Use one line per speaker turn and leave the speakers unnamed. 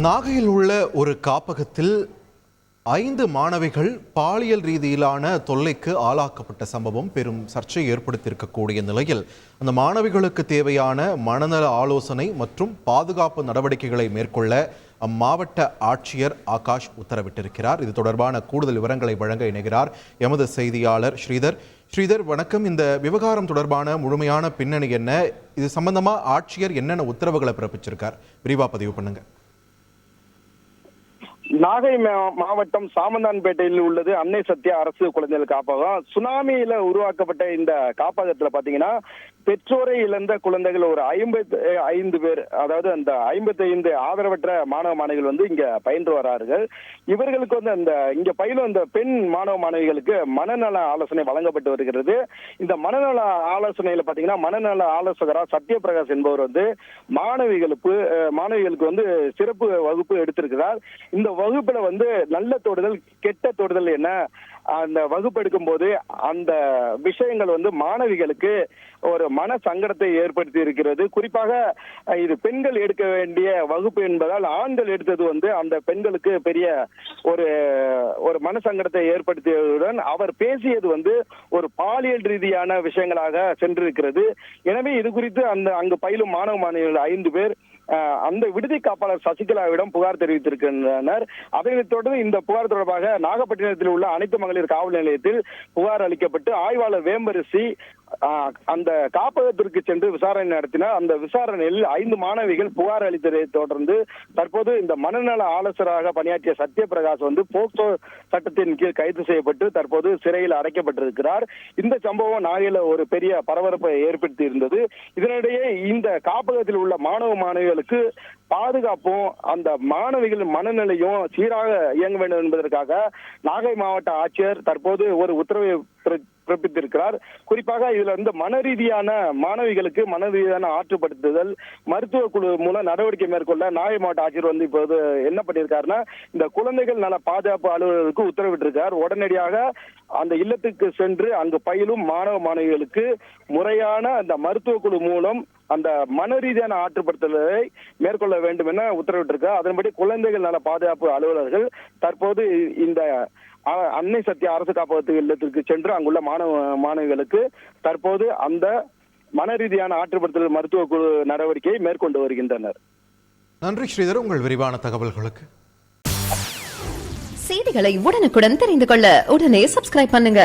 நாகையில் உள்ள ஒரு காப்பகத்தில் 5 மாணவிகள் பாலியல் ரீதியிலான தொல்லைக்கு ஆளாக்கப்பட்ட சம்பவம் பெரும் சர்ச்சையை ஏற்படுத்தியிருக்கக்கூடிய நிலையில் அந்த மாணவிகளுக்கு தேவையான மனநல ஆலோசனை மற்றும் பாதுகாப்பு நடவடிக்கைகளை மேற்கொள்ள அம்மாவட்ட ஆட்சியர் ஆகாஷ் உத்தரவிட்டிருக்கிறார். இது தொடர்பான கூடுதல் விவரங்களை வழங்க இணைகிறார் எமது செய்தியாளர் ஸ்ரீதர். வணக்கம். இந்த விவகாரம் தொடர்பான முழுமையான பின்னணி என்ன? இது சம்பந்தமா ஆட்சியர் என்னென்ன உத்தரவுகளை பிறப்பிச்சிருக்கார்? விரிவா பதிவு பண்ணுங்க.
நாகை மாவட்டம் சாமந்தான்பேட்டையில் உள்ளது அன்னை சத்யா அரசு குழந்தைகள் காப்பகம். சுனாமியில உருவாக்கப்பட்ட இந்த காப்பகத்துல பாத்தீங்கன்னா பெற்றோரை இழந்த குழந்தைகள் ஒரு 55 பேர், அதாவது அந்த 55 ஆதரவற்ற மாணவ மாணவிகள் இங்க பயின்று வரார்கள். இவர்களுக்கு அந்த இங்க பயிலும் அந்த பெண் மாணவ மாணவிகளுக்கு மனநல ஆலோசனை வழங்கப்பட்டு வருகிறது. இந்த மனநல ஆலோசனையில பாத்தீங்கன்னா மனநல ஆலோசகரா சத்யபிரகாஷ் என்பவர் மாணவிகளுக்கு சிறப்பு வகுப்பு எடுத்திருக்கிறார். இந்த வகுப்புல நல்ல தொடுதல் கெட்ட தொடுதல் என்ன, அந்த வகுப்பு எடுக்கும் போது அந்த விஷயங்கள் மாணவிகளுக்கு ஒரு மன சங்கடத்தை ஏற்படுத்தி இருக்கிறது. குறிப்பாக இது பெண்கள் எடுக்க வேண்டிய வகுப்பு என்பதால் ஆண்கள் எடுத்தது அந்த பெண்களுக்கு பெரிய ஒரு மன சங்கடத்தை ஏற்படுத்தியதுடன் அவர் பேசியது ஒரு பாலியல் ரீதியான விஷயங்களாக சென்றிருக்கிறது. எனவே இது குறித்து அங்கு பயிலும் மாணவ மாணவிகள் 5 பேர் அந்த விடுதி காப்பாளர் சசிகலாவிடம் புகார் தெரிவித்திருக்கின்றனர். அதனைத் தொடர்ந்து இந்த புகார் தொடர்பாக நாகப்பட்டினத்தில் உள்ள அனைத்து மகளிர் காவல் நிலையத்தில் புகார் அளிக்கப்பட்டு ஆய்வாளர் வேம்பரிசி அந்த காப்பகத்திற்கு சென்று விசாரணை நடத்தினார். அந்த விசாரணையில் 5 மாணவிகள் புகார் அளித்ததை தொடர்ந்து தற்போது இந்த மனநல ஆலோசகராக பணியாற்றிய சத்யபிரகாஷ் போக்சோ சட்டத்தின் கீழ் கைது செய்யப்பட்டு தற்போது சிறையில் அடைக்கப்பட்டிருக்கிறார். இந்த சம்பவம் நாகையில ஒரு பெரிய பரபரப்பை ஏற்படுத்தி இருந்தது. இதனிடையே இந்த காப்பகத்தில் உள்ள மாணவ மாணவிகளுக்கு பாதுகாப்பும் அந்த மாணவிகள் மனநிலையும் சீராக இயங்க வேண்டும் என்பதற்காக நாகை மாவட்ட ஆட்சியர் தற்போது ஒரு உத்தரவை பிறப்பித்திருக்கிறார். குறிப்பாக இதுல மன ரீதியான மாணவிகளுக்கு மன ரீதியான ஆற்றுப்படுத்துதல் மருத்துவ குழு மூலம் நடவடிக்கை மேற்கொள்ள நாகை மாவட்ட ஆட்சியர் இப்போது என்ன பண்ணியிருக்காருன்னா இந்த குழந்தைகள் நல பாதுகாப்பு அலுவலருக்கு உத்தரவிட்டிருக்கார். உடனடியாக அந்த இல்லத்துக்கு சென்று அங்கு பயிலும் மாணவ மாணவிகளுக்கு முறையான அந்த மருத்துவ குழு மூலம் அந்த மன ரீதியான ஆற்றுப்படுத்தலை மேற்கொள்ள வேண்டும் என உத்தரவிட்டிருக்கார். அதன்படி குழந்தைகள் நல பாதுகாப்பு அலுவலர்கள் தற்போது இந்த அன்னை சத்யா அரசு காப்பகத்து இல்லத்திற்கு சென்று அங்குள்ள மாணவ மாணவிகளுக்கு தற்போது அந்த மன ரீதியான ஆற்றுப்படுத்தல் மருத்துவ குழு நடவடிக்கையை மேற்கொண்டு வருகின்றனர்.
நன்றி ஸ்ரீதர், உங்கள் விரிவான தகவல்களுக்கு.
செய்திகளை உடனுக்குடன் தெரிந்து கொள்ள உடனே சப்ஸ்கிரைப் பண்ணுங்க.